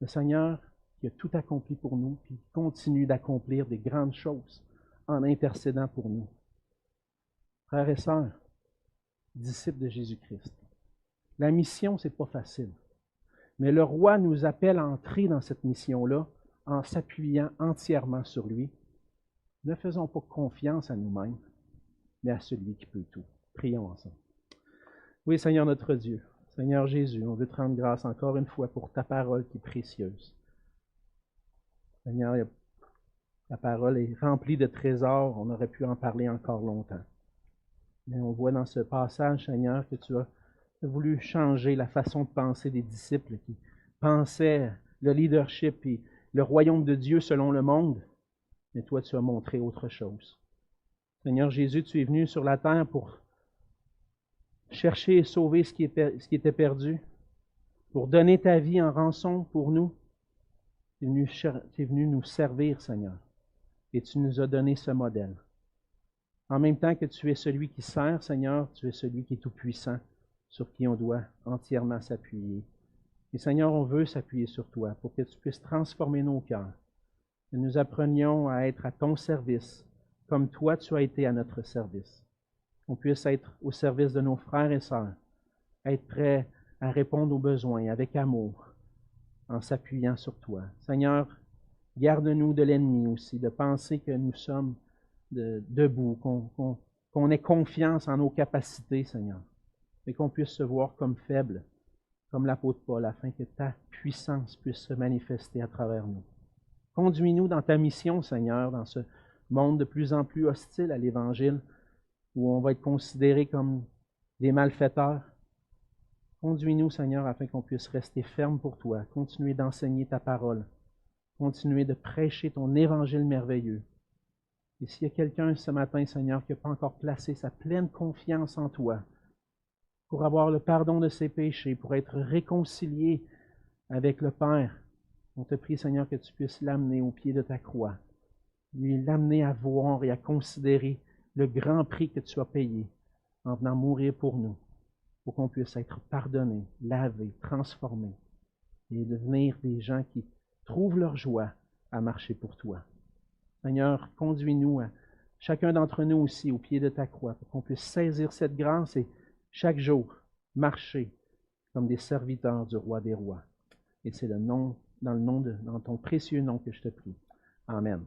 Le Seigneur qui a tout accompli pour nous, puis qui continue d'accomplir des grandes choses en intercédant pour nous. Frères et sœurs, disciples de Jésus-Christ, la mission, ce n'est pas facile. Mais le roi nous appelle à entrer dans cette mission-là en s'appuyant entièrement sur lui. Ne faisons pas confiance à nous-mêmes, mais à celui qui peut tout. Prions ensemble. Oui, Seigneur notre Dieu, Seigneur Jésus, on veut te rendre grâce encore une fois pour ta parole qui est précieuse. Seigneur, ta parole est remplie de trésors, on aurait pu en parler encore longtemps. Mais on voit dans ce passage, Seigneur, que tu as voulu changer la façon de penser des disciples qui pensaient le leadership et le royaume de Dieu selon le monde, mais toi, tu as montré autre chose. Seigneur Jésus, tu es venu sur la terre pour chercher et sauver ce qui était perdu, pour donner ta vie en rançon pour nous. Tu es venu nous servir, Seigneur, et tu nous as donné ce modèle. En même temps que tu es celui qui sert, Seigneur, tu es celui qui est tout-puissant, sur qui on doit entièrement s'appuyer. Et Seigneur, on veut s'appuyer sur toi pour que tu puisses transformer nos cœurs, que nous apprenions à être à ton service, comme toi tu as été à notre service. Qu'on puisse être au service de nos frères et sœurs, être prêts à répondre aux besoins avec amour, en s'appuyant sur toi. Seigneur, garde-nous de l'ennemi aussi, de penser que nous sommes debout, qu'on ait confiance en nos capacités, Seigneur, et qu'on puisse se voir comme faibles, comme l'apôtre Paul, afin que ta puissance puisse se manifester à travers nous. Conduis-nous dans ta mission, Seigneur, dans ce monde de plus en plus hostile à l'Évangile, où on va être considérés comme des malfaiteurs. Conduis-nous, Seigneur, afin qu'on puisse rester ferme pour toi, continuer d'enseigner ta parole, continuer de prêcher ton évangile merveilleux. Et s'il y a quelqu'un ce matin, Seigneur, qui n'a pas encore placé sa pleine confiance en toi, pour avoir le pardon de ses péchés, pour être réconcilié avec le Père, on te prie, Seigneur, que tu puisses l'amener au pied de ta croix, lui l'amener à voir et à considérer le grand prix que tu as payé en venant mourir pour nous, pour qu'on puisse être pardonnés, lavés, transformés et devenir des gens qui trouvent leur joie à marcher pour toi. Seigneur, conduis-nous, chacun d'entre nous aussi, au pied de ta croix, pour qu'on puisse saisir cette grâce et chaque jour marcher comme des serviteurs du roi des rois. Et c'est dans ton précieux nom que je te prie. Amen.